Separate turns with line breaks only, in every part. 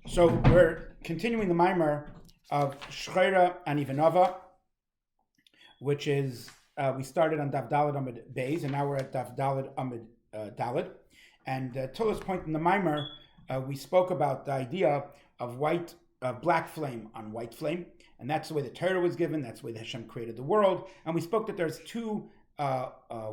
So we're continuing the mimer of Shchora and Ivanova, which is, we started on Daf Daled Amud Beis, and now we're at Daf Daled Amud Daled. And till this point in the mimer, we spoke about the idea of black flame on white flame, and that's the way the Torah was given, that's the way the Hashem created the world. And we spoke that there's two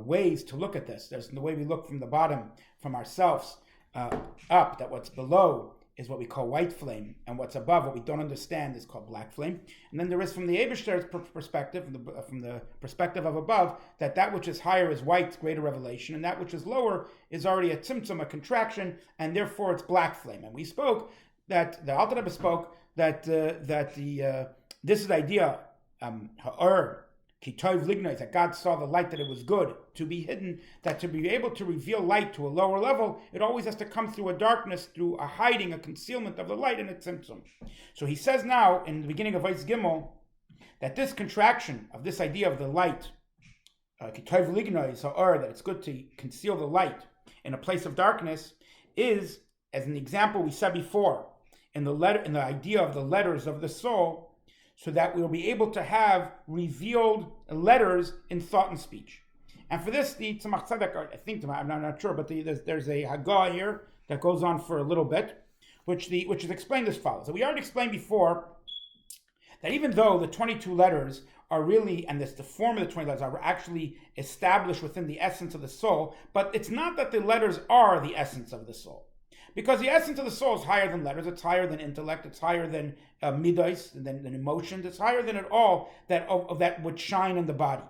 ways to look at this. There's the way we look from the bottom, from ourselves, up, that what's below is what we call white flame, and what's above, what we don't understand, is called black flame. And then there is, from the Eibishter's perspective, from the perspective of above, that which is higher is white, greater revelation, and that which is lower is already a tzimtzum, a contraction, and therefore it's black flame. And we spoke that the Alter Rebbe spoke that this is the idea, that God saw the light, that it was good to be hidden, that to be able to reveal light to a lower level, it always has to come through a darkness, through a hiding, a concealment of the light in its tzimtzum. So he says now, in the beginning of Vayis Gimel, that this contraction of this idea of the light, that it's good to conceal the light in a place of darkness, is, as an example we said before, in the idea of the letters of the soul, so that we'll be able to have revealed letters in thought and speech. And for this, the Tzemach Tzedek, I think, I'm not sure, but there's a Haggah here that goes on for a little bit, which is explained as follows. So we already explained before that even though the 22 letters are really, and the form of the 20 letters are actually established within the essence of the soul, but it's not that the letters are the essence of the soul. Because the essence of the soul is higher than letters, it's higher than intellect, it's higher than midos, than emotions, it's higher than it all of that would shine in the body.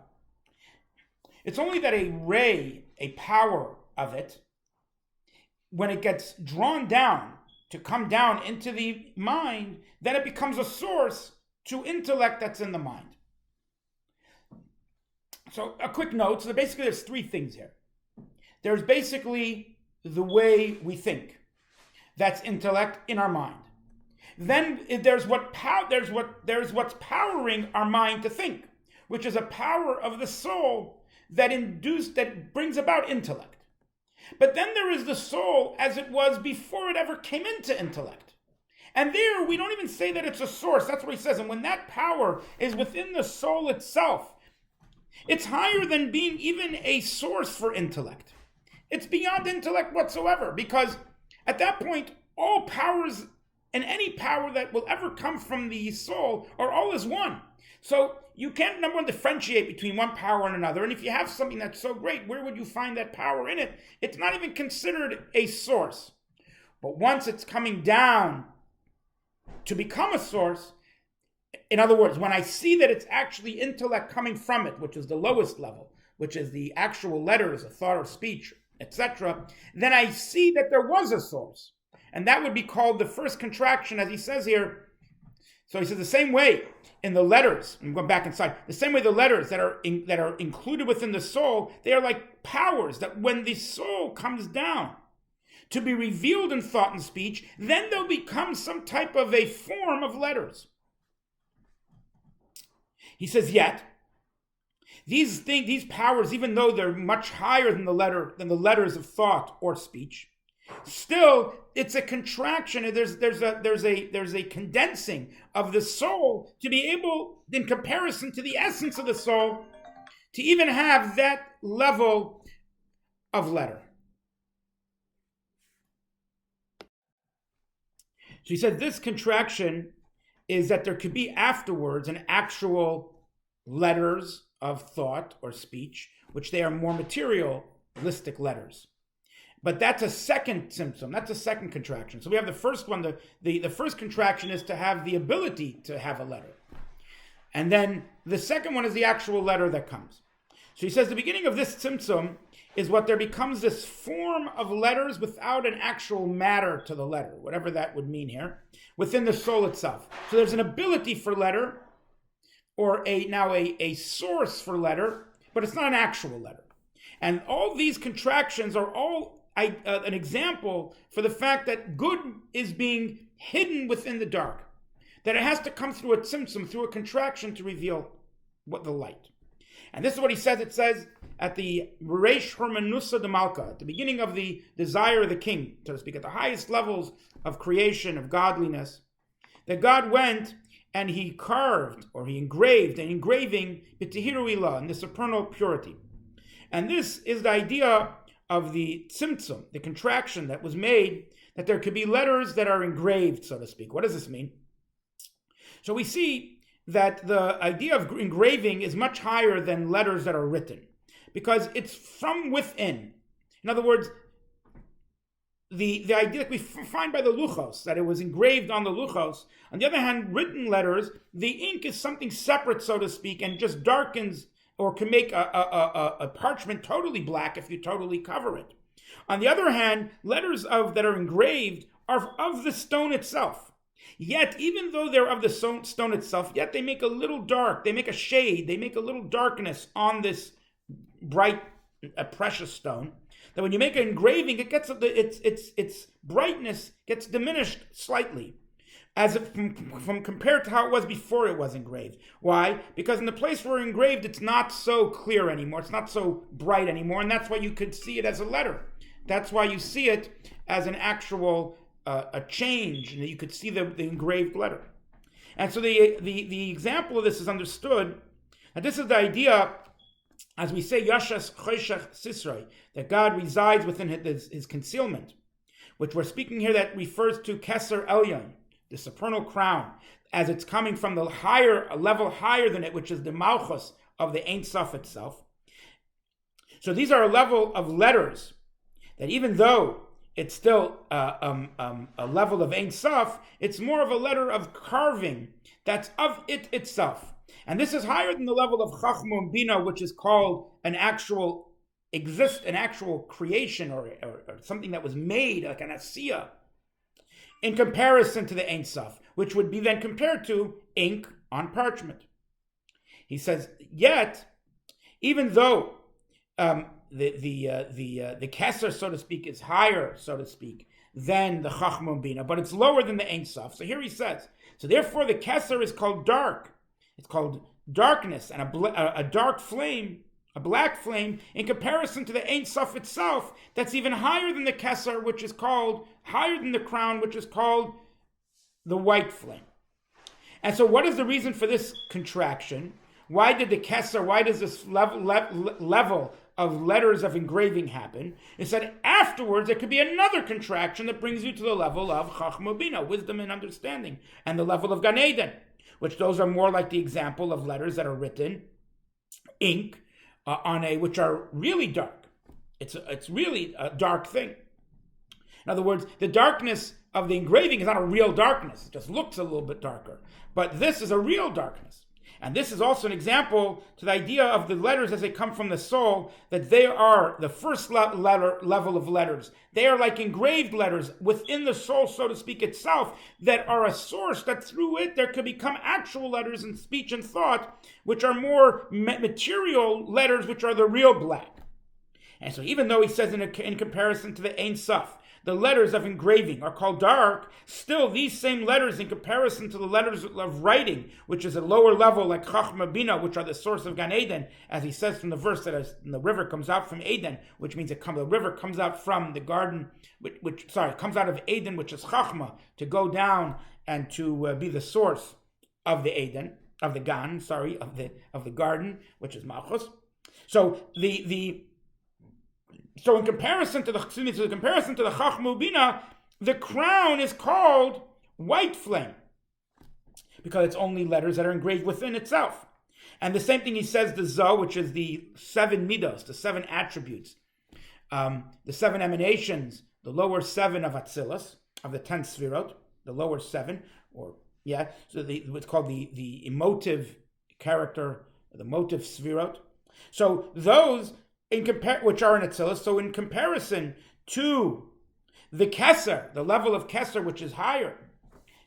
It's only that a ray, a power of it, when it gets drawn down to come down into the mind, then it becomes a source to intellect that's in the mind. So a quick note, so basically there's three things here. There's basically the way we think. That's intellect in our mind. Then there's what's powering our mind to think, which is a power of the soul that brings about intellect. But then there is the soul as it was before it ever came into intellect. And there we don't even say that it's a source. That's what he says. And when that power is within the soul itself, it's higher than being even a source for intellect. It's beyond intellect whatsoever, because at that point, all powers and any power that will ever come from the soul are all as one. So you can't, number one, differentiate between one power and another. And if you have something that's so great, where would you find that power in it? It's not even considered a source. But once it's coming down to become a source, in other words, when I see that it's actually intellect coming from it, which is the lowest level, which is the actual letters of thought or speech, etc., then I see that there was a source. And that would be called the first contraction, as he says here. So he says the same way in the letters, I'm going back inside, the same way the letters that are included within the soul, they are like powers that when the soul comes down to be revealed in thought and speech, then they'll become some type of a form of letters. He says, yet, these powers, even though they're much higher than the letters of thought or speech, still it's a contraction. There's a condensing of the soul to be able, in comparison to the essence of the soul, to even have that level of letter. So he said this contraction is that there could be afterwards an actual letters of thought or speech, which they are more materialistic letters. But that's a second symptom, that's a second contraction. So we have the first one, the first contraction is to have the ability to have a letter. And then the second one is the actual letter that comes. So he says the beginning of this symptom is what there becomes this form of letters without an actual matter to the letter, whatever that would mean here, within the soul itself. So there's an ability for letter, or a source for letter, but it's not an actual letter. And all these contractions are all an example for the fact that good is being hidden within the dark, that it has to come through a tzimtzum, through a contraction to reveal what the light. And this is what he says. It says at the Reish Hermanusa de Malka, at the beginning of the desire of the king, so to speak, at the highest levels of creation, of godliness, that God went and he carved, or he engraved, an engraving, b'tehiru ilah, in the supernal purity. And this is the idea of the tzimtzum, the contraction that was made, that there could be letters that are engraved, so to speak. What does this mean? So we see that the idea of engraving is much higher than letters that are written, because it's from within. In other words, the idea that we find by the luchos, that it was engraved on the luchos. On the other hand, written letters, the ink is something separate, so to speak, and just darkens or can make a parchment totally black if you totally cover it. On the other hand, letters that are engraved are of the stone itself. Yet, even though they're of the stone itself, yet they make a little dark, they make a shade, they make a little darkness on this bright, precious stone, that when you make an engraving, it gets its brightness gets diminished slightly, as if from compared to how it was before it was engraved. Why? Because in the place where engraved, it's not so clear anymore, it's not so bright anymore, and that's why you could see it as a letter. That's why you see it as an actual a change, and you could see the engraved letter. And so the example of this is understood, and this is the idea, as we say, Yashas Choshech Sisrei, that God resides within his concealment, which we're speaking here that refers to Keser Elyon, the supernal crown, as it's coming from the a level higher than it, which is the Malchus of the Ein Sof itself. So these are a level of letters that, even though it's still a level of Ein Sof, it's more of a letter of carving that's of it itself. And this is higher than the level of Chachma and Bina, which is called an actual creation or something that was made, like an asiyah, in comparison to the Ein Sof, which would be then compared to ink on parchment. He says, yet, even though the Keser, so to speak, is higher, so to speak, than the Chachma and Bina, but it's lower than the Ein Sof. So here he says, so therefore the Keser is called dark. It's called darkness and a dark flame, a black flame, in comparison to the Ein Sof itself, that's even higher than the Keser, which is called, higher than the crown, which is called the white flame. And so what is the reason for this contraction? Why does this level of letters of engraving happen? It's that afterwards there could be another contraction that brings you to the level of Chachma Bina, wisdom and understanding, and the level of Gan Eden, which those are more like the example of letters that are written, ink, which are really dark. It's really a dark thing. In other words, the darkness of the engraving is not a real darkness. It just looks a little bit darker. But this is a real darkness. And this is also an example to the idea of the letters as they come from the soul, that they are the first level of letters. They are like engraved letters within the soul, so to speak, itself, that are a source that through it there could become actual letters in speech and thought, which are more material letters, which are the real black. And so even though he says in comparison to the Ein Sof, the letters of engraving are called dark, still these same letters in comparison to the letters of writing, which is a lower level like Chachma Bina, which are the source of Gan Eden, as he says from the verse that the river comes out from Eden, which means the river comes out from the garden, comes out of Eden, which is Chachma, to go down and to be the source of the Eden, of the Gan, of the garden, which is Malchus. So So in comparison to the Chachma Bina, the crown is called white flame, because it's only letters that are engraved within itself. And the same thing he says the Zoh, which is the 7 midos, the 7 attributes, the 7 emanations, the lower 7 of Atzilus, of the 10 Sfirot, the lower 7, it's called the emotive character, the motive Sfirot. So those which are in Atzilus, so in comparison to the Keser, the level of Keser which is higher,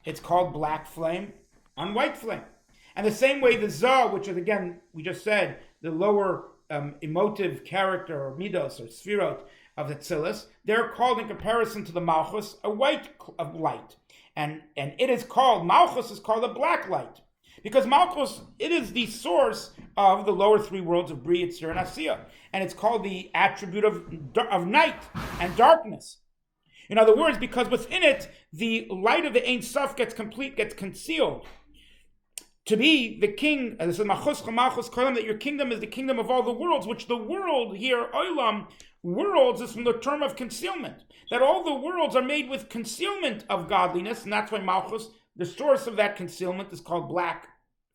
it's called black flame on white flame. And the same way the Zoh, which is, again, we just said, the lower emotive character or midos or sfirot of Atzilus, they're called in comparison to the Malchus a white light. And it is called, Malchus is called a black light. Because Malchus, it is the source of the lower three worlds of Bri, Yitzir, and Asiya. And it's called the attribute of night and darkness. In other words, because within it, the light of the Ein Sof gets concealed. To be the king, as it says, that your kingdom is the kingdom of all the worlds, which the world here, olam, worlds, is from the term of concealment. That all the worlds are made with concealment of godliness, and that's why Malchus, the source of that concealment, is called black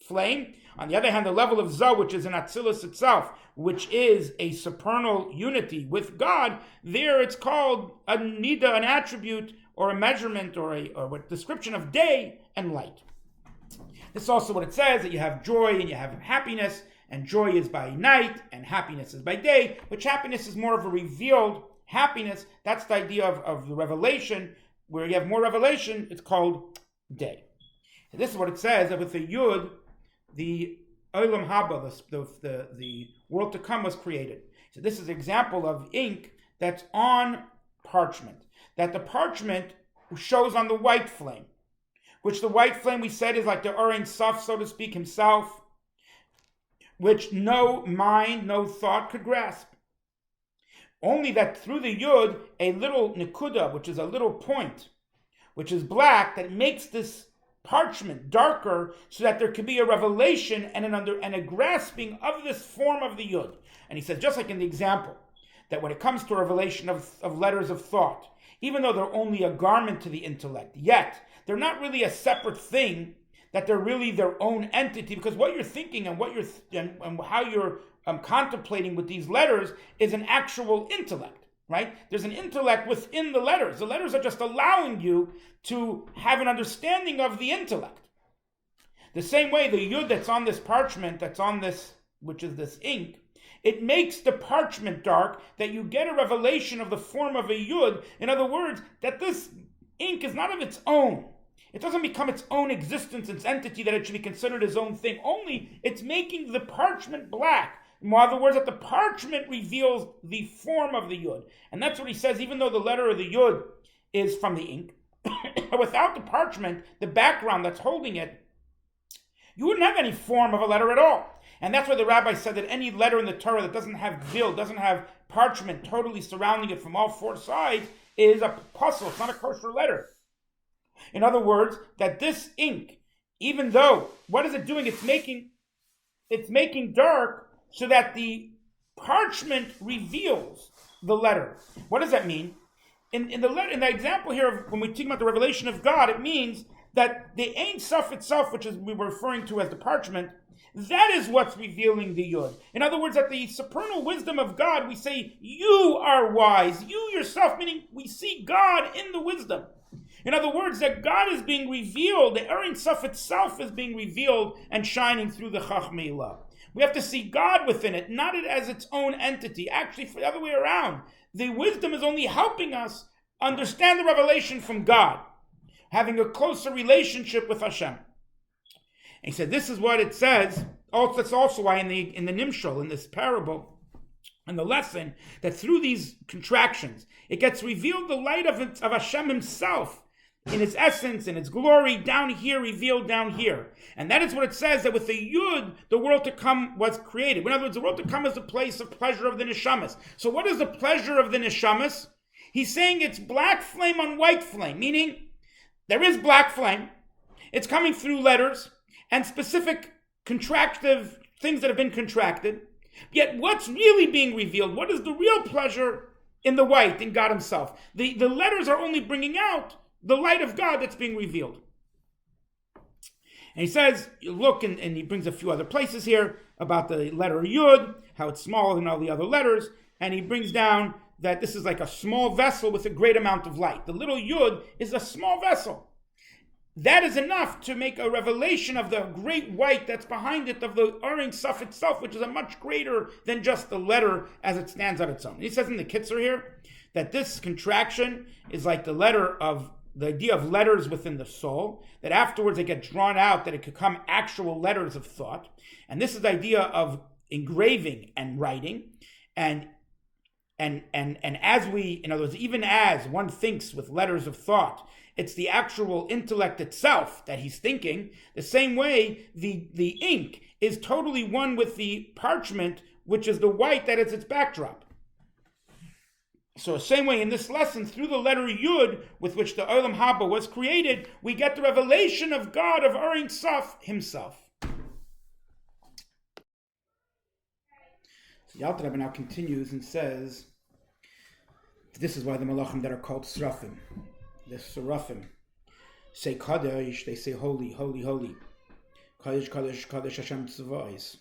flame. On the other hand, the level of Zoh, which is in Atzilus itself, which is a supernal unity with God, there it's called a nida, an attribute, or a measurement, or a description of day and light. This is also what it says, that you have joy and you have happiness, and joy is by night, and happiness is by day, which happiness is more of a revealed happiness. That's the idea of the revelation, where you have more revelation, it's called day. So this is what it says, that with the Yud, the Olam Haba, the world to come, was created. So this is an example of ink that's on parchment, that the parchment shows on the white flame, which the white flame, we said, is like the Ein Sof, so to speak, himself, which no mind, no thought could grasp. Only that through the Yud, a little nekuda, which is a little point, which is black, that makes this parchment darker, so that there can be a revelation and a grasping of this form of the Yud. And he says, just like in the example, that when it comes to a revelation of letters of thought, even though they're only a garment to the intellect, yet they're not really a separate thing, that they're really their own entity, because what you're thinking and what and how you're contemplating with these letters is an actual intellect, right? There's an intellect within the letters. The letters are just allowing you to have an understanding of the intellect. The same way the Yud that's on this parchment, that's on this, which is this ink, it makes the parchment dark, that you get a revelation of the form of a Yud. In other words, that this ink is not of its own. It doesn't become its own existence, its entity, that it should be considered its own thing. Only it's making the parchment black. In other words, that the parchment reveals the form of the Yud. And that's what he says, even though the letter of the Yud is from the ink, without the parchment, the background that's holding it, you wouldn't have any form of a letter at all. And that's why the rabbi said that any letter in the Torah that doesn't have vil, doesn't have parchment totally surrounding it from all four sides, is a puzzle. It's not a kosher letter. In other words, that this ink, even though, what is it doing? It's making dark, so that the parchment reveals the letter. What does that mean? In the example here of when we talk about the revelation of God, it means that the Ein Sof itself, which is we were referring to as the parchment, that is what's revealing the Yud. In other words, that the supernal wisdom of God, we say, you are wise, you yourself, meaning we see God in the wisdom. In other words, that God is being revealed, the Ein Sof itself is being revealed and shining through the Chachmei Ilah. We have to see God within it, not it as its own entity. Actually, for the other way around, the wisdom is only helping us understand the revelation from God, having a closer relationship with Hashem. And he said, this is what it says. That's also why in the Nimshal, in this parable, in the lesson, that through these contractions, it gets revealed the light of Hashem himself, in its essence, in its glory, down here, revealed down here. And that is what it says, that with the Yud, the world to come was created. In other words, the world to come is the place of pleasure of the Neshamas. So what is the pleasure of the Neshamas? He's saying it's black flame on white flame, meaning there is black flame, it's coming through letters, and specific contractive things that have been contracted. Yet what's really being revealed? What is the real pleasure in the white, in God himself? The letters are only bringing out the light of God that's being revealed. And he says, look, and he brings a few other places here about the letter Yud, how it's smaller than all the other letters, and he brings down that this is like a small vessel with a great amount of light. The little Yud is a small vessel. That is enough to make a revelation of the great white that's behind it, of the Ein Sof itself, which is a much greater than just the letter as it stands on its own. He says in the Kitzur here that this contraction is like the idea of letters within the soul, that afterwards they get drawn out, that it could become actual letters of thought. And this is the idea of engraving and writing. And and as we, in other words, even as one thinks with letters of thought, it's the actual intellect itself that he's thinking. The same way, the ink is totally one with the parchment, which is the white that is its backdrop. So the same way in this lesson, through the letter Yud, with which the Olam Haba was created, we get the revelation of God, of Ein Sof himself. So the Alter Rebbe now continues and says, this is why the Malachim that are called Serafim, the Serafim, say Kadosh, they say holy, holy, holy. Kadosh, Kadosh, Kadosh Hashem Tzavos.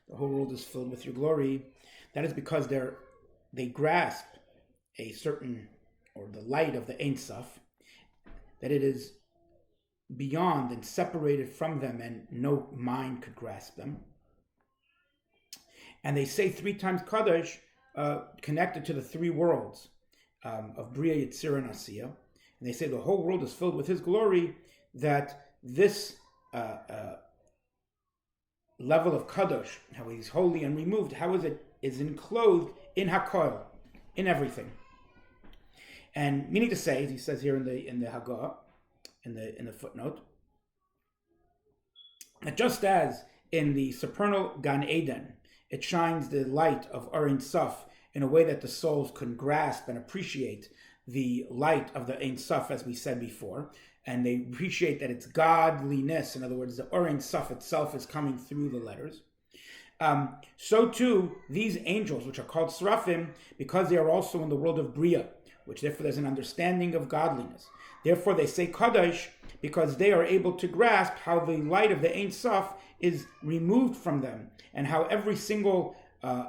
The whole world is filled with your glory. That is because they grasp a certain, or the light of the Ein Sof, that it is beyond and separated from them, and no mind could grasp them. And they say 3 times Kadosh, connected to the 3 worlds of Bria, Yitzir, and Asiya. And they say the whole world is filled with his glory, that this level of Kadosh, how he's holy and removed, how is enclosed in Hakol, in everything. And meaning to say, as he says here in the Hagah, in the footnote, that just as in the supernal Gan Eden, it shines the light of Ein Sof in a way that the souls can grasp and appreciate the light of the Ein Sof, as we said before, and they appreciate that it's godliness. In other words, the Ein Sof itself is coming through the letters. So too, these angels, which are called Serafim, because they are also in the world of Bria, which therefore there's an understanding of godliness. Therefore they say Kadosh, because they are able to grasp how the light of the Ein Sof is removed from them, and how every single,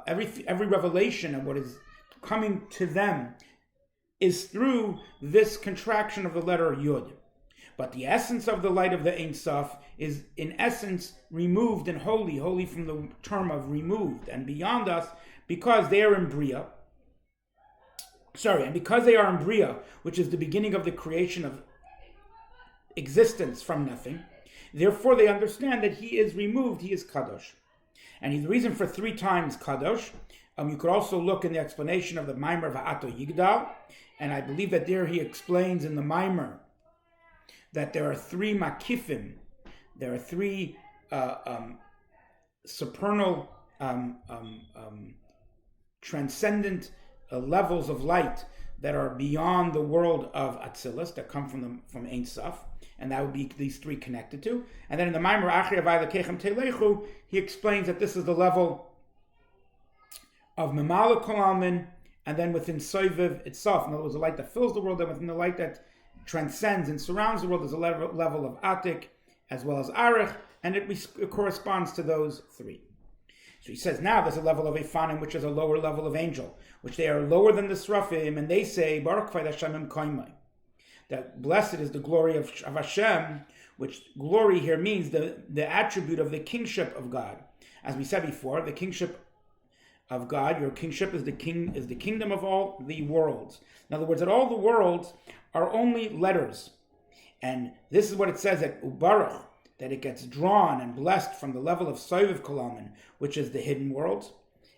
every revelation of what is coming to them is through this contraction of the letter Yud. But the essence of the light of the Ein Sof is in essence removed and holy, holy from the term of removed, and beyond us, because they are in Bria. And because they are in Bria, which is the beginning of the creation of existence from nothing, therefore they understand that he is removed, he is Kadosh. And the reason for 3 times Kadosh, you could also look in the explanation of the Maimer Va'ato Yigdal, and I believe that there he explains in the Maimer that there are 3 makifim, there are 3 supernal, transcendent levels of light that are beyond the world of Atzilus, that come from Ein Sof, and that would be these 3 connected to. And then in the Maimer Achri Avai Lekechem Telechu, he explains that this is the level of Memala Kol Almin, and then within Soiviv itself, in other words, the light that fills the world, and within the light that transcends and surrounds the world, there's a level of Atik as well as Arich, and it corresponds to those 3. So he says now there's a level of Ofanim, which is a lower level of angel, which they are lower than the Serafim, and they say Baruch Hashem Koimai, that blessed is the glory of Hashem, which glory here means the attribute of the kingship of God. As we said before, the kingship of God, your kingship is the kingdom of all the worlds. In other words, that all the worlds are only letters. And this is what it says at Ubaruch, that it gets drawn and blessed from the level of Soiviv Kolamin, which is the hidden world,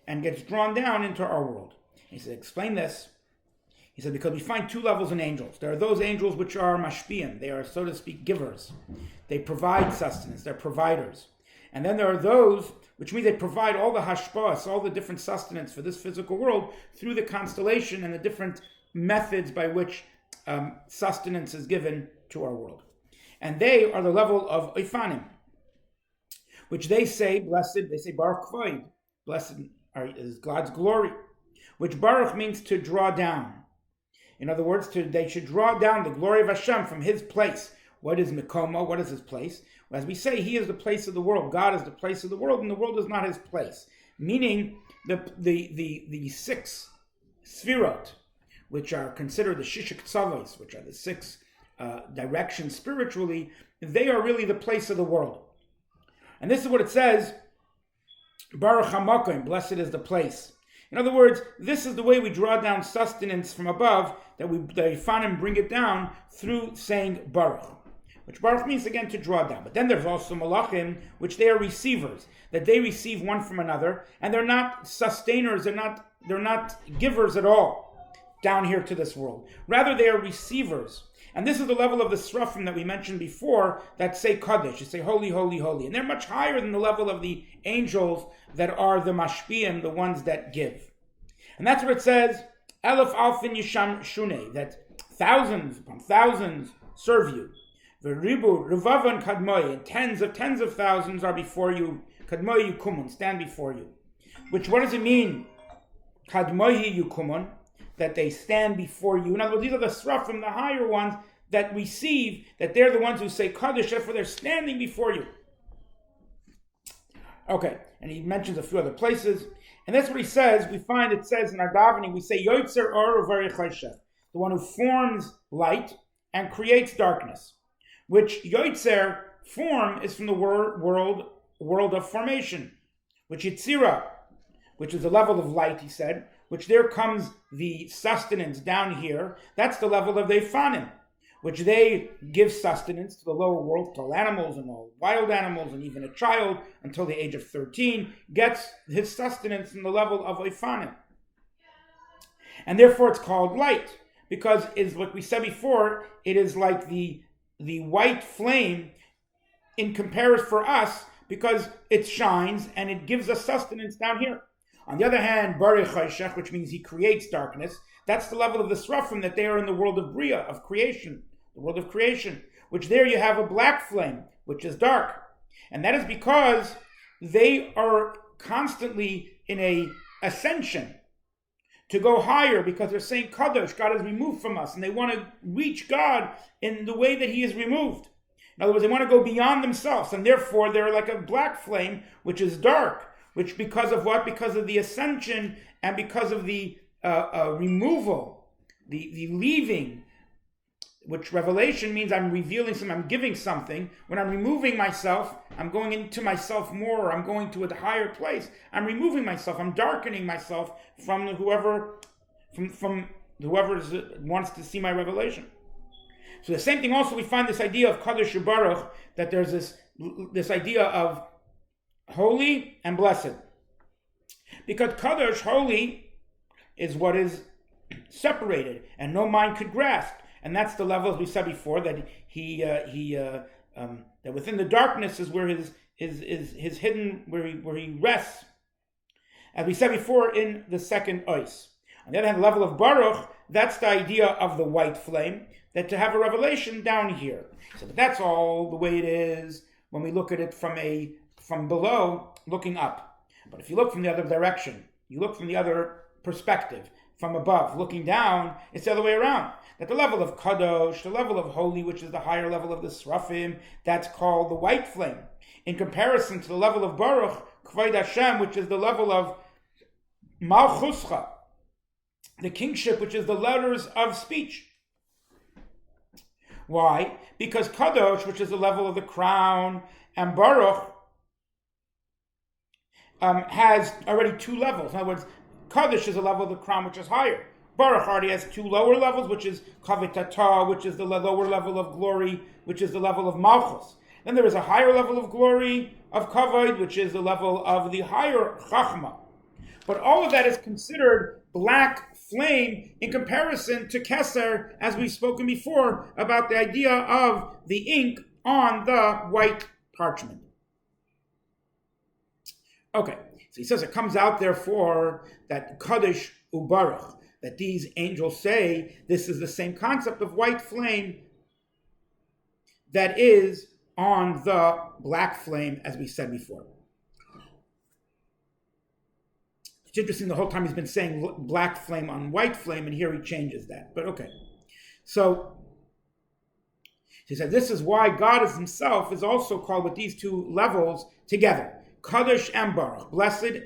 and gets drawn down into our world. He said, explain this. He said, because we find 2 levels in angels. There are those angels which are mashpiim. They are, so to speak, givers. They provide sustenance. They're providers. And then there are those, which means they provide all the hashpahs, all the different sustenance for this physical world through the constellation and the different methods by which sustenance is given to our world. And they are the level of Ofanim, which they say, blessed, they say Baruch Kvoid, blessed is God's glory, which Baruch means to draw down. In other words, they should draw down the glory of Hashem from his place. What is Mikomo? What is his place? As we say, he is the place of the world. God is the place of the world, and the world is not his place. Meaning the 6 Sfirot, which are considered the Shishik Tzavos, which are the 6 directions spiritually, they are really the place of the world. And this is what it says, Baruch HaMakom, blessed is the place. In other words, this is the way we draw down sustenance from above, that the Ofanim bring it down through saying Baruch, which Baruch means again to draw down. But then there's also Malachim, which they are receivers, that they receive one from another, and they're not sustainers, they're not givers at all down here to this world. Rather, they are receivers. And this is the level of the Serafim that we mentioned before that say Kaddish, you say holy, holy, holy. And they're much higher than the level of the angels that are the Mashpiim, the ones that give. And that's where it says, Elef Alfin Yisham Shune, that thousands upon thousands serve you. V'ribu Revavan Kadmoi, and tens of thousands are before you. Kadmoi Yukumun, stand before you. Which, what does it mean? Kadmoi Yukumun, that they stand before you. In other words, these are the Serafim, the higher ones that receive, that they're the ones who say Kaddish, therefore they're standing before you. Okay, and he mentions a few other places. And that's what he says. It says in our davening, we say Yotzer Or Uvari Chayshech, the one who forms light and creates darkness. Which Yotzer, form, is from the world of formation. Which Yitzira, which is the level of light, he said, which there comes the sustenance down here. That's the level of the Ofanim, which they give sustenance to the lower world, to all animals and all wild animals, and even a child until the age of 13 gets his sustenance in the level of Ofanim. And therefore it's called light, because is what we said before, it is like the white flame in comparison for us, because it shines and it gives us sustenance down here. On the other hand, Barei Chayshech, which means he creates darkness, that's the level of the Serafim, that they are in the world of Bria, of creation, the world of creation, which there you have a black flame, which is dark. And that is because they are constantly in a ascension to go higher, because they're saying Kadosh, God is removed from us, and they want to reach God in the way that he is removed. In other words, they want to go beyond themselves, and therefore they're like a black flame, which is dark, which because of what? Because of the ascension and because of the removal, the leaving, which revelation means I'm revealing something, I'm giving something. When I'm removing myself, I'm going into myself more, I'm going to a higher place. I'm removing myself, I'm darkening myself from whoever wants to see my revelation. So the same thing also, we find this idea of Kadosh Baruch, that there's this idea of holy and blessed. Because Kadosh, holy, is what is separated and no mind could grasp. And that's the level, as we said before, that that within the darkness is where his hidden, where he rests. As we said before in the second ois. On the other hand, the level of Baruch, that's the idea of the white flame, that to have a revelation down here. So that's all the way it is when we look at it from below, looking up. But if you look from the other direction, you look from the other perspective, from above, looking down, it's the other way around. That the level of Kadosh, the level of holy, which is the higher level of the Serafim, that's called the white flame. In comparison to the level of Baruch, Kvod Hashem, which is the level of Malchuscha, the kingship, which is the letters of speech. Why? Because Kadosh, which is the level of the crown, and Baruch has already two levels. In other words, Kadosh is a level of the crown which is higher. Baruch already has two lower levels, which is Kavitata, which is the lower level of glory, which is the level of Malchus. Then there is a higher level of glory of Kavod, which is the level of the higher Chachma. But all of that is considered black flame in comparison to Keser, as we've spoken before about the idea of the ink on the white parchment. Okay, so he says it comes out therefore that Kadosh Ubaruch, that these angels say this is the same concept of white flame that is on the black flame, as we said before. It's interesting, the whole time he's been saying black flame on white flame, and here he changes that. But okay. So he said this is why God is himself is also called with these two levels together. Kadosh and Baruch, blessed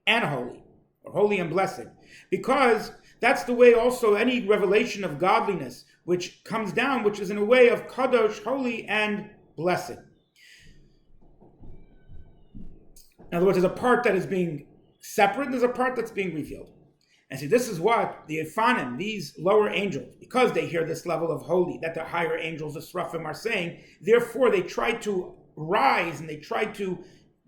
and holy, or holy and blessed. Because that's the way also any revelation of godliness which comes down, which is in a way of Kadosh, holy and blessed. In other words, there's a part that is being separate, and there's a part that's being revealed. And see, this is what the Ofanim, these lower angels, because they hear this level of holy, that the higher angels, the Serafim, are saying, therefore they try to rise and they try to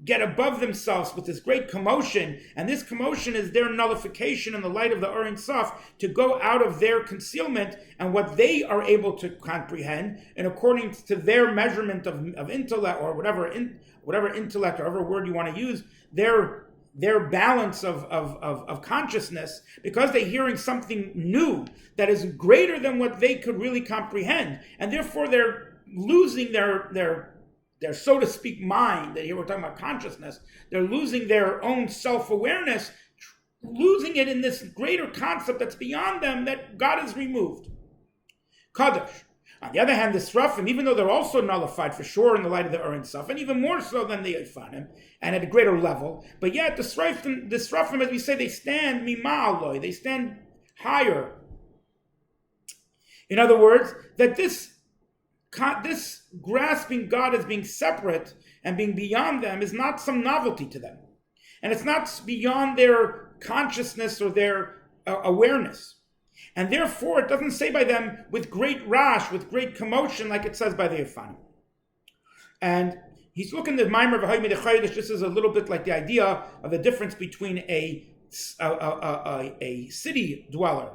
get above themselves with this great commotion, and this commotion is their nullification in the light of the Or Ein Sof to go out of their concealment and what they are able to comprehend, and according to their measurement of intellect, or whatever intellect, or whatever word you want to use, their balance of consciousness, because they're hearing something new that is greater than what they could really comprehend, and therefore they're losing their so to speak mind. Here we're talking about consciousness. They're losing their own self-awareness, losing it in this greater concept that's beyond them, that God is removed. Kadosh. On the other hand, the Serafim, even though they're also nullified for sure in the light of the Or Ein Sof, and even more so than the Ofanim, and at a greater level, but yet the Serafim, as we say, they stand mima'aloi, they stand higher. In other words, that this grasping God as being separate and being beyond them is not some novelty to them. And it's not beyond their consciousness or their awareness. And therefore, it doesn't say by them with great rash, with great commotion, like it says by the Ofanim. And he's looking at the Maimer of Haymi. This is a little bit like the idea of the difference between a city dweller,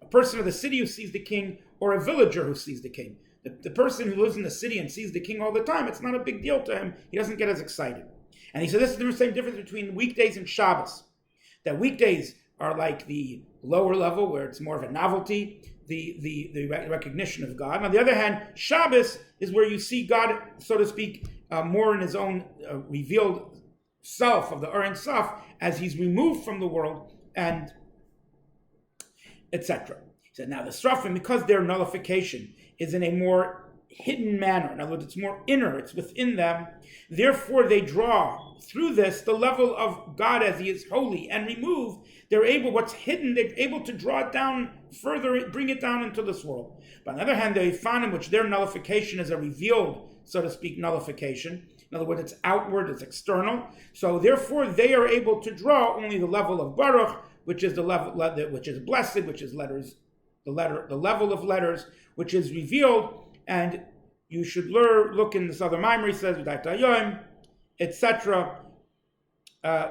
a person of the city who sees the king, or a villager who sees the king. The person who lives in the city and sees the king all the time, it's not a big deal to him. He doesn't get as excited. And he said this is the same difference between weekdays and Shabbos. That weekdays are like the lower level, where it's more of a novelty, the recognition of God. And on the other hand, Shabbos is where you see God, so to speak, more in his own revealed self of the Or Ein Sof, as he's removed from the world, and etc. He said, now the Serafim, because their nullification is in a more hidden manner, in other words, it's more inner, it's within them, therefore they draw through this the level of God as he is holy and removed. They're able, what's hidden, they're able to draw it down further, bring it down into this world. But on the other hand, the Ofanim, which their nullification is a revealed, so to speak, nullification. In other words, it's outward, it's external. So therefore, they are able to draw only the level of Baruch, which is the level, which is blessed, which is letters, the level of letters, which is revealed. And you should look in this other mimer, he says, etc.,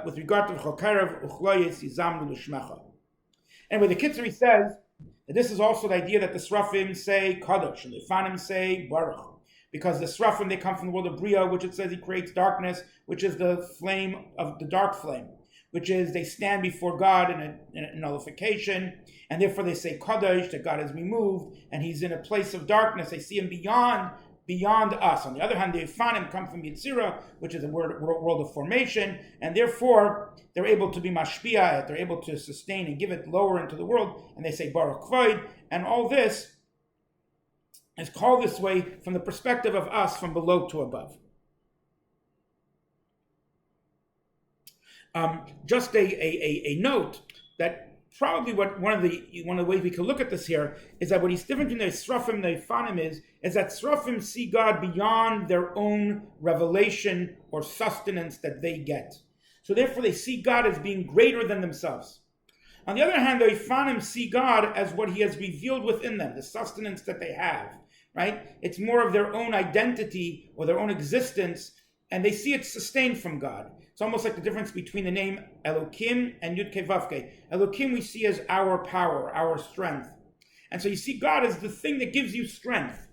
with regard to Chokarev, Uchloyes, Yizamnu, L'shmecha. Anyway, the Kitzur, he says that this is also the idea that the Serafim say Kadosh, and the Ofanim say Baruch. Because the Serafim, they come from the world of Bria, which it says he creates darkness, which is the flame of the dark flame, which is they stand before God in a nullification, and therefore they say Kadosh, that God is removed, and he's in a place of darkness. They see him beyond us. On the other hand, the Ofanim come from Yetzirah, which is a world of formation, and therefore they're able to be mashpia, they're able to sustain and give it lower into the world, and they say Baruch Kvoid, and all this is called this way from the perspective of us, from below to above. Just a note that probably one of the ways we can look at this here is that what he's different between the Serafim and the Ofanim is that Serafim see God beyond their own revelation or sustenance that they get. So therefore they see God as being greater than themselves. On the other hand, the Ofanim see God as what he has revealed within them, the sustenance that they have, right? It's more of their own identity or their own existence, and they see it sustained from God. It's almost like the difference between the name Elokim and Yudkei Vavkei. Elokim we see as our power, our strength. And so you see God as the thing that gives you strength.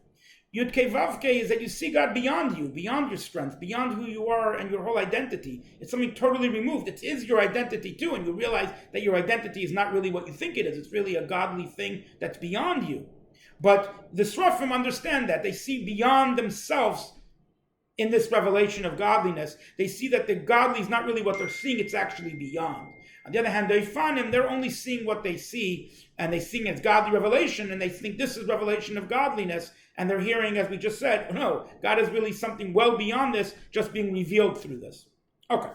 Yudkei Vavkei is that you see God beyond you, beyond your strength, beyond who you are and your whole identity. It's something totally removed. It is your identity too, and you realize that your identity is not really what you think it is. It's really a godly thing that's beyond you. But the Serafim understand that. They see beyond themselves in this revelation of godliness. They see that the godly is not really what they're seeing, it's actually beyond. On the other hand, the Ofanim, they're only seeing what they see, and they see it as godly revelation, and they think this is revelation of godliness, and they're hearing, as we just said, no, God is really something well beyond this, just being revealed through this. Okay.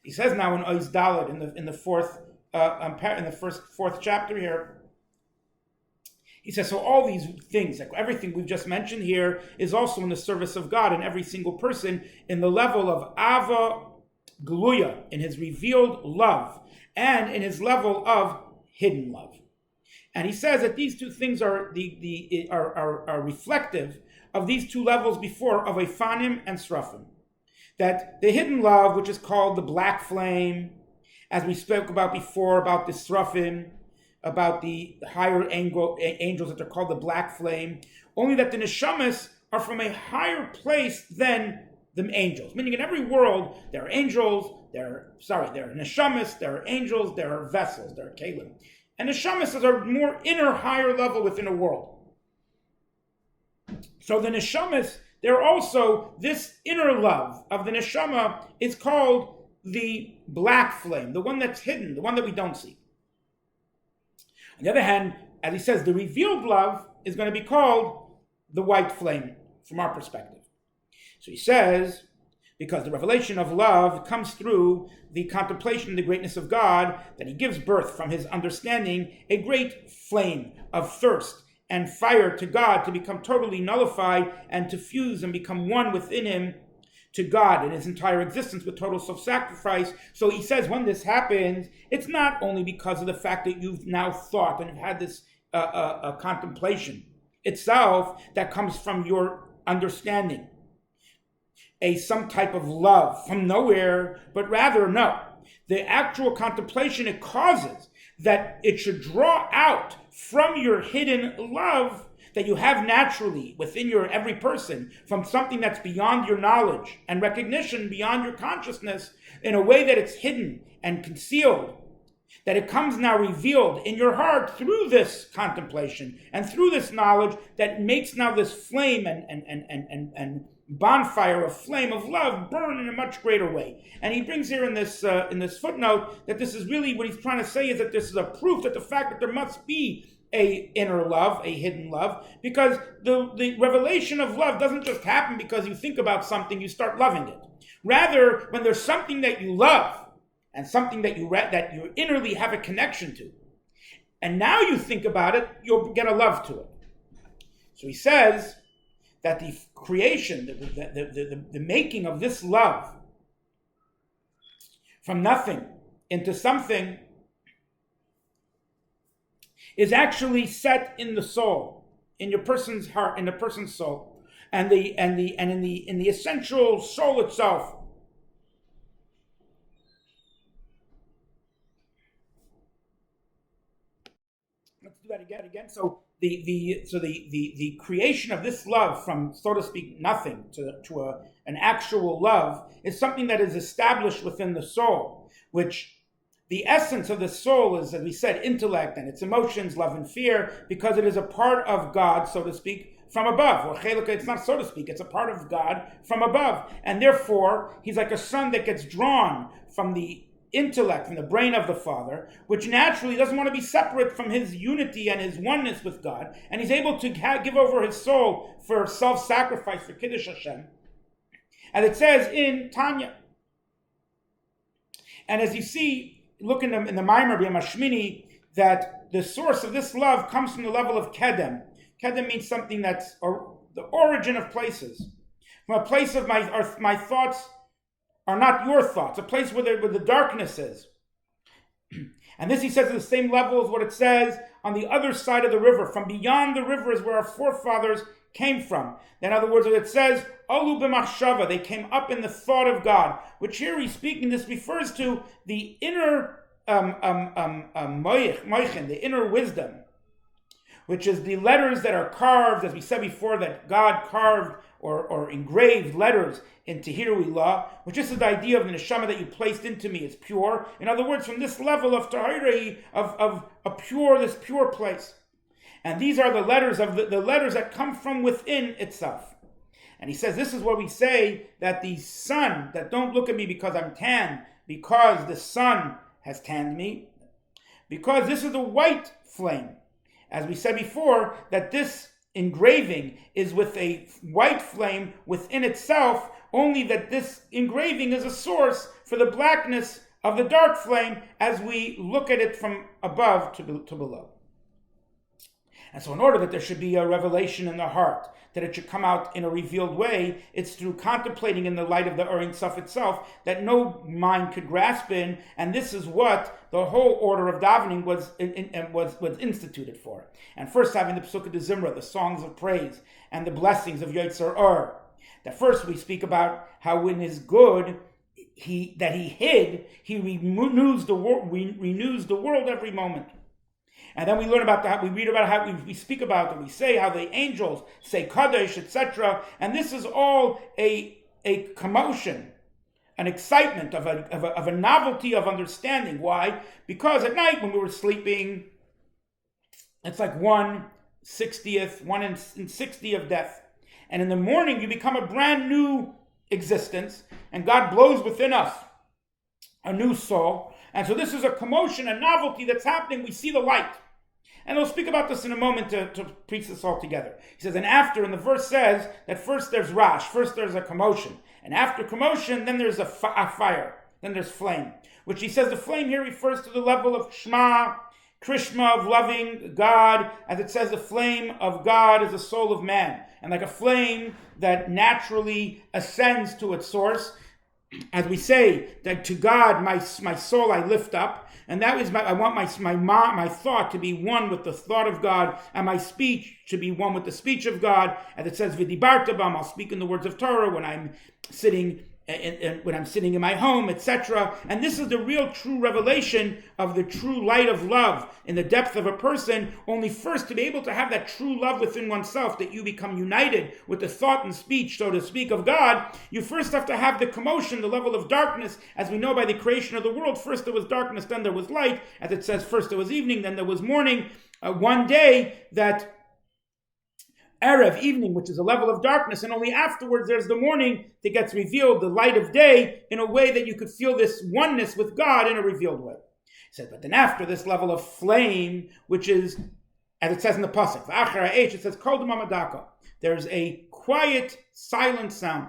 He says now in Ois Daled, in the fourth chapter here, he says, so all these things, like everything we've just mentioned here, is also in the service of God in every single person, in the level of Ava Gluya, in his revealed love, and in his level of hidden love. And he says that these two things are reflective of these two levels before, of Ofanim and Serafim. that the hidden love, which is called the black flame, as we spoke about before, about the Serafim, about the higher angels that are called the black flame, only that the neshamas are from a higher place than the angels. Meaning in every world, there are angels, there are neshamas, there are angels, there are vessels, there are kelim. And neshamas is a more inner, higher level within a world. So the neshamas, they're also, this inner love of the neshama is called the black flame, the one that's hidden, the one that we don't see. On the other hand, as he says, the revealed love is going to be called the white flame from our perspective. So he says, because the revelation of love comes through the contemplation of the greatness of God, that he gives birth from his understanding a great flame of thirst and fire to God to become totally nullified and to fuse and become one within him to God in his entire existence with total self-sacrifice. So he says when this happens, it's not only because of the fact that you've now thought and have had this contemplation itself that comes from your understanding, some type of love from nowhere, but rather, no. The actual contemplation, it causes that it should draw out from your hidden love that you have naturally within your every person, from something that's beyond your knowledge and recognition, beyond your consciousness, in a way that it's hidden and concealed, that it comes now revealed in your heart through this contemplation and through this knowledge that makes now this flame and bonfire of flame of love burn in a much greater way. And he brings here in this footnote that this is really what he's trying to say, is that this is a proof that the fact that there must be a inner love, a hidden love, because the revelation of love doesn't just happen because you think about something, you start loving it. Rather, when there's something that you love and something that you innerly have a connection to, and now you think about it, you'll get a love to it. So he says that the creation, the making of this love from nothing into something is actually set in the soul, in your person's heart, in the person's soul, and in the essential soul itself. Let's do that again. So the creation of this love from, so to speak, nothing to an actual love is something that is established within the soul, which the essence of the soul is, as we said, intellect and its emotions, love and fear, because it is a part of God, so to speak, from above. Or it's not so to speak, it's a part of God from above. And therefore, he's like a son that gets drawn from the intellect, from the brain of the Father, which naturally doesn't want to be separate from his unity and his oneness with God. And he's able to give over his soul for self-sacrifice, for Kiddush Hashem. And it says in Tanya. And as you see, look in the Maimer B'Yamashmini, that the source of this love comes from the level of Kedem. Kedem means something that's the origin of places. From a place of my thoughts are not your thoughts, a place where the darkness is. And this, he says, at the same level as what it says on the other side of the river. From beyond the river is where our forefathers came from. In other words, it says, Alu b'machshava, they came up in the thought of God, which here he's speaking, this refers to the inner moichin, the inner wisdom, which is the letters that are carved, as we said before, that God carved or engraved letters in Tehirui law, which is the idea of the neshama that you placed into me is pure. In other words, from this level of tahirei, of this pure place. And these are the letters the letters that come from within itself. And he says, this is what we say, that the sun, that don't look at me because I'm tanned, because the sun has tanned me, because this is the white flame. As we said before, that this engraving is with a white flame within itself, only that this engraving is a source for the blackness of the dark flame as we look at it from above to below. And so in order that there should be a revelation in the heart, that it should come out in a revealed way, it's through contemplating in the light of the Ein Sof itself that no mind could grasp in, and this is what the whole order of davening was instituted for. And first having the Pesukah de Zimra, the songs of praise, and the blessings of Yotzer Or, That first we speak about how in his good he hid, he renews the world every moment. And then we learn about that. We read about how we speak about it. We say how the angels say Kadosh, etc. And this is all a commotion, an excitement of a novelty of understanding. Why? Because at night when we were sleeping, it's like 1/60th, 1 in 60 of death. And in the morning you become a brand new existence, and God blows within us a new soul. And so this is a commotion, a novelty that's happening. We see the light. And we'll speak about this in a moment to preach this all together. He says, and after, and the verse says that first there's rash, first there's a commotion. And after commotion, then there's a fire, then there's flame. Which he says the flame here refers to the level of Shema, Krishma, of loving God. As it says, the flame of God is the soul of man. And like a flame that naturally ascends to its source, as we say that to God my soul I lift up, and that is I want my thought to be one with the thought of God, and my speech to be one with the speech of God. As it says, "V'dibarta bam," I'll speak in the words of Torah when I'm sitting in my home, etc. And this is the real true revelation of the true light of love in the depth of a person. Only first to be able to have that true love within oneself, that you become united with the thought and speech, so to speak, of God, you first have to have the commotion, the level of darkness, as we know by the creation of the world. First there was darkness, then there was light. As it says, first there was evening, then there was morning. One day that Erev, evening, which is a level of darkness, and only afterwards there's the morning that gets revealed, the light of day, in a way that you could feel this oneness with God in a revealed way. He said, but then after this level of flame, which is, as it says in the pasuk, it says, Kol Mamadaka, there's a quiet, silent sound.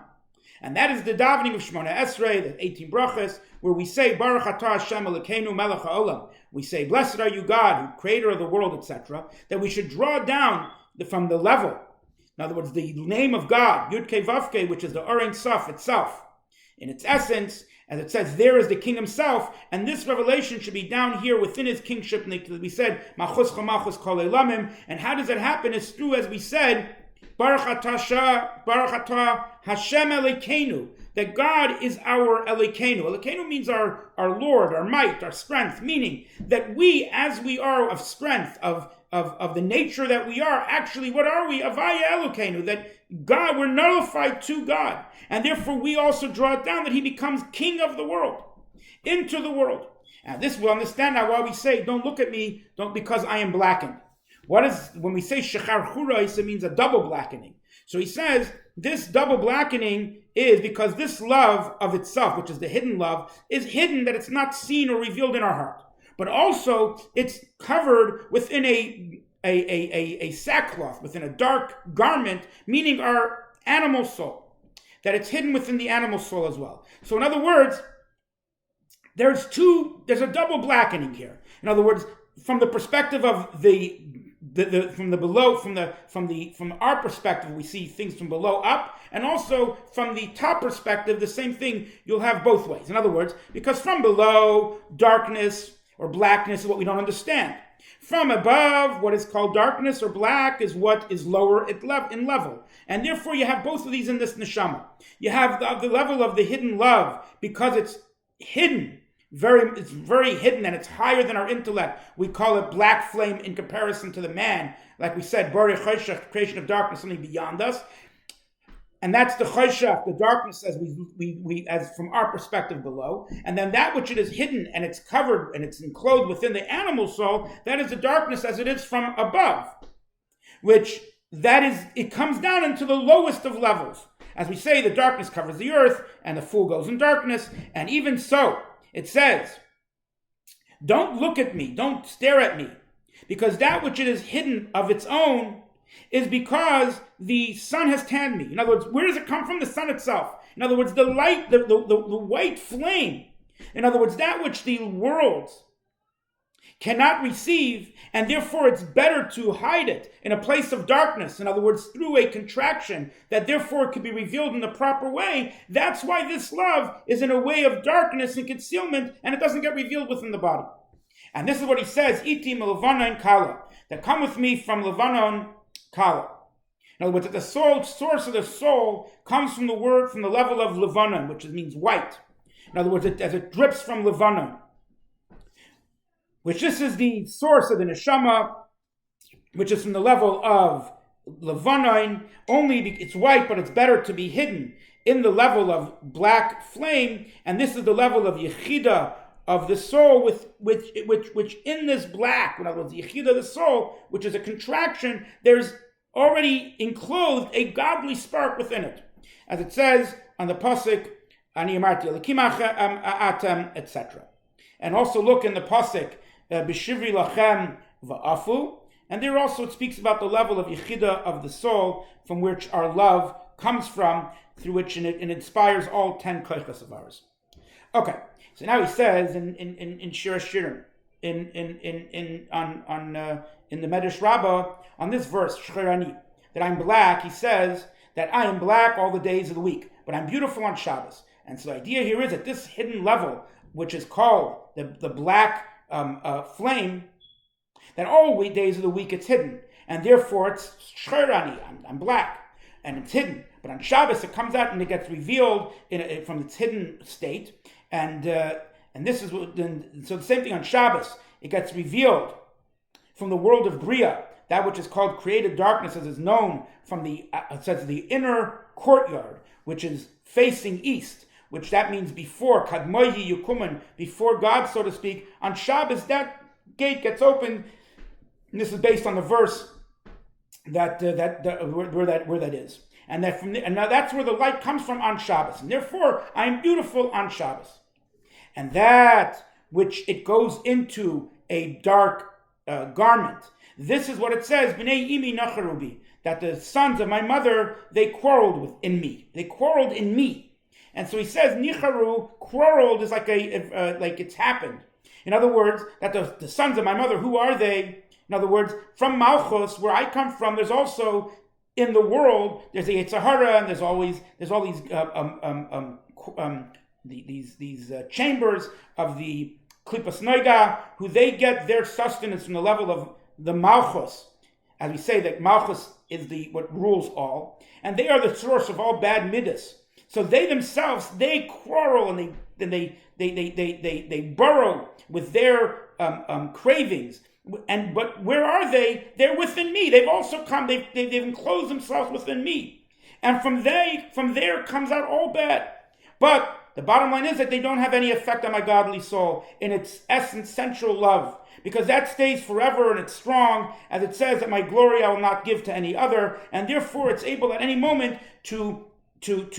And that is the davening of Shemona Esrei, the 18 brachas, where we say, Baruch atah Hashem Elokeinu melech haolam. We say, blessed are you God, creator of the world, etc. That we should draw down from the level, in other words, the name of God, Yud-Kei Vav-Kei, which is the Ein Sof itself, in its essence, as it says, there is the King himself, and this revelation should be down here within his kingship. And we said, Machuscha Machus Kol Elamim, and how does that happen? It's through, as we said, Baruch atah Hashem Elokeinu, that God is our Elokeinu. Elokeinu means our Lord, our might, our strength, meaning that we, as we are of strength, of the nature that we are, actually, what are we? Avaya Elokeinu, that God, we're nullified to God. And therefore we also draw it down that he becomes king of the world, into the world. And this we'll understand now why we say, don't look at me, because I am blackened. What is, when we say shechar, it means a double blackening. So he says, this double blackening is because this love of itself, which is the hidden love, is hidden, that it's not seen or revealed in our heart. But also, it's covered within a sackcloth, within a dark garment, meaning our animal soul. That it's hidden within the animal soul as well. So in other words, there's a double blackening here. In other words, from the perspective of from our perspective, we see things from below up, and also from the top perspective, the same thing, you'll have both ways. In other words, because from below, darkness or blackness is what we don't understand. From above, what is called darkness or black is what is lower in level. And therefore you have both of these in this neshama. You have the level of the hidden love, because it's hidden, it's very hidden, and it's higher than our intellect. We call it black flame in comparison to the man. Like we said, Bari Choshech, creation of darkness, something beyond us. And that's the Choshech, the darkness, as we as from our perspective below. And then that which it is hidden and it's covered and it's enclosed within the animal soul, that is the darkness as it is from above. Which that is, it comes down into the lowest of levels. As we say, the darkness covers the earth and the fool goes in darkness. And even so, it says, don't look at me, don't stare at me, because that which it is hidden of its own is because the sun has tanned me. In other words, where does it come from? The sun itself. In other words, the light, the white flame. In other words, that which the worlds cannot receive, and therefore it's better to hide it in a place of darkness. In other words, through a contraction that therefore it could be revealed in the proper way. That's why this love is in a way of darkness and concealment, and it doesn't get revealed within the body. And this is what he says, Iti Levanon Kala, that come with me from Levanon Kala. In other words, that the source of the soul comes from the level of levanon, which means white. In other words, as it drips from levanon, which this is the source of the neshama, which is from the level of levanon. Only it's white, but it's better to be hidden in the level of black flame, and this is the level of yechida of the soul, which in this black, in other words, the yechida of the soul, which is a contraction, there's already enclosed a godly spark within it, as it says on the pasuk, ani amarti lekimach atam, etc. And also look in the pasuk, b'shivri lachem va'afu, and there also it speaks about the level of yechida of the soul, from which our love comes from, through which it inspires all 10 koichos of ours. Okay, so now he says in Shir Hashirim, in the Medrash Rabbah, on this verse, Shchirani, that I'm black, he says that I am black all the days of the week, but I'm beautiful on Shabbos. And so the idea here is that this hidden level, which is called the black flame, that all days of the week it's hidden, and therefore it's Shchirani, I'm black, and it's hidden. But on Shabbos it comes out and it gets revealed from its hidden state, and this is so the same thing on Shabbos. It gets revealed from the world of Bria, that which is called created darkness, as is known from the inner courtyard, which is facing east, which that means before Kadmoyi Yukuman, before God, so to speak. On Shabbos, that gate gets opened. And this is based on the verse where that is. And now that's where the light comes from on Shabbos. And therefore, I am beautiful on Shabbos. And that which it goes into a dark garment. This is what it says, B'nei imi nacharubi, that the sons of my mother, they quarreled in me. They quarreled in me. And so he says, nicharu, quarreled is like it's happened. In other words, that the sons of my mother, who are they? In other words, from Malchus, where I come from, there's also in the world, there's a Sahara, and there's all these chambers of the Klipas Noiga, who they get their sustenance from the level of the Malchus. As we say, that Malchus is what rules all, and they are the source of all bad midas. So they themselves, they quarrel and they burrow with their cravings. But where are they? They're within me. They've also come. They've enclosed themselves within me, and from there comes out all bad. But the bottom line is that they don't have any effect on my godly soul in its essence, central love, because that stays forever and it's strong, as it says that my glory I will not give to any other, and therefore it's able at any moment to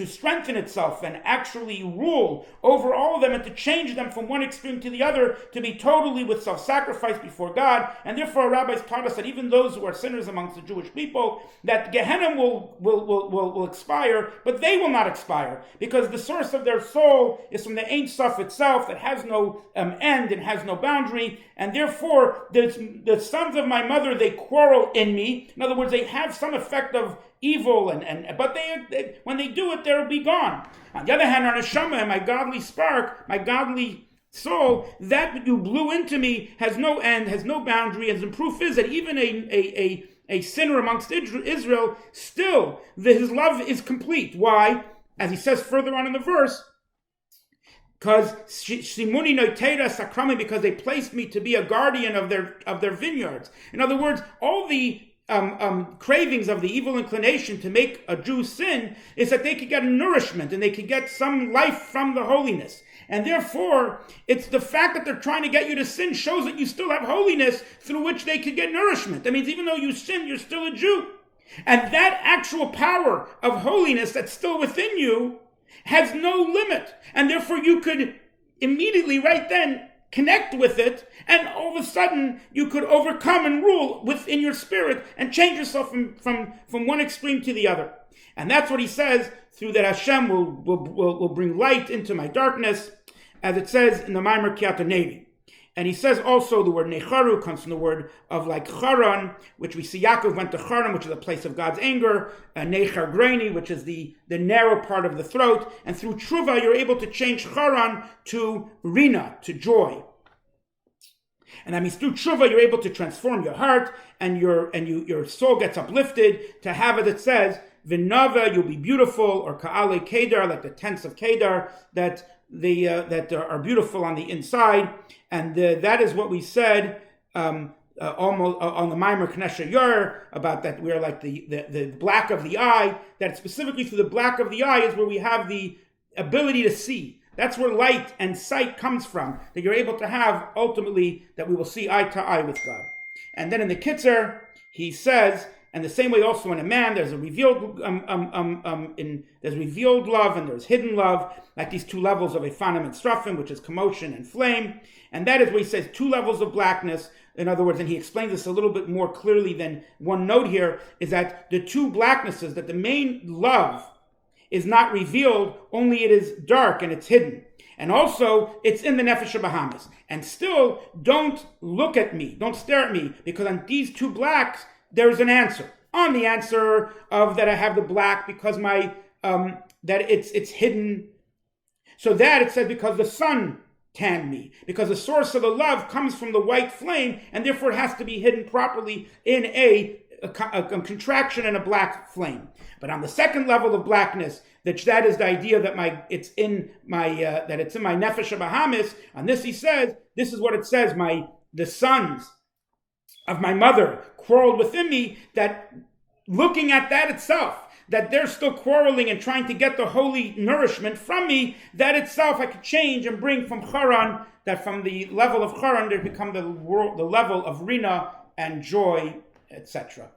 strengthen itself and actually rule over all of them, and to change them from one extreme to the other, to be totally with self-sacrifice before God. And therefore our rabbis taught us that even those who are sinners amongst the Jewish people, that Gehenna will expire, but they will not expire, because the source of their soul is from the Ein Sof itself, that has no end and has no boundary. And therefore the sons of my mother, they quarrel in me. In other words, they have some effect of evil, but they when they do it, they'll be gone. On the other hand, our neshama, my godly spark, my godly soul, that you blew into me has no end, has no boundary, and the proof is that even a sinner amongst Israel, still his love is complete. Why? As he says further on in the verse, because Simuni Noitera Sakrami, because they placed me to be a guardian of their vineyards. In other words, all the cravings of the evil inclination to make a Jew sin is that they could get nourishment and they could get some life from the holiness. And therefore, it's the fact that they're trying to get you to sin shows that you still have holiness through which they could get nourishment. That means even though you sin, you're still a Jew. And that actual power of holiness that's still within you has no limit. And therefore you could immediately right then connect with it, and all of a sudden you could overcome and rule within your spirit and change yourself from one extreme to the other. And that's what he says, through that Hashem will bring light into my darkness, as it says in the Maimer Kiata Nevi. And he says also the word necharu comes from the word of like charan, which we see Yaakov went to Charan, which is a place of God's anger, nechar graini, which is the narrow part of the throat, and through tshuva you're able to change charan to rina, to joy. And that means through tshuva, you're able to transform your heart, and your soul gets uplifted to have it that says, V'nava, you'll be beautiful, or ka'ale kedar, like the tents of Kedar, that are beautiful on the inside. And that is what we said almost on the Maimer Knesha Yer, about that we're like the black of the eye, that specifically through the black of the eye is where we have the ability to see. That's where light and sight comes from, that you're able to have ultimately, that we will see eye to eye with God. And then in the Kitzer, he says, and the same way also in a man, there's a revealed there's revealed love and there's hidden love, like these two levels of Ofanim and Serafim, which is commotion and flame. And that is where he says two levels of blackness. In other words, and he explains this a little bit more clearly than one note here, is that the two blacknesses, that the main love is not revealed, only it is dark and it's hidden. And also, it's in the Nefesh Bahamas. And still, don't look at me, don't stare at me, because on these two blacks, there's an answer. On the answer of that I have the black because my, that it's hidden. So that it says because the sun tanned me, because the source of the love comes from the white flame, and therefore it has to be hidden properly in a contraction and a black flame. But on the second level of blackness, that is the idea that it's in my nefesh bahamis. On this he says, this is what it says: the sons of my mother quarreled within me. That looking at that itself, that they're still quarreling and trying to get the holy nourishment from me, that itself I could change and bring from Haran, that from the level of Haran there become the level of Rina and joy, etc.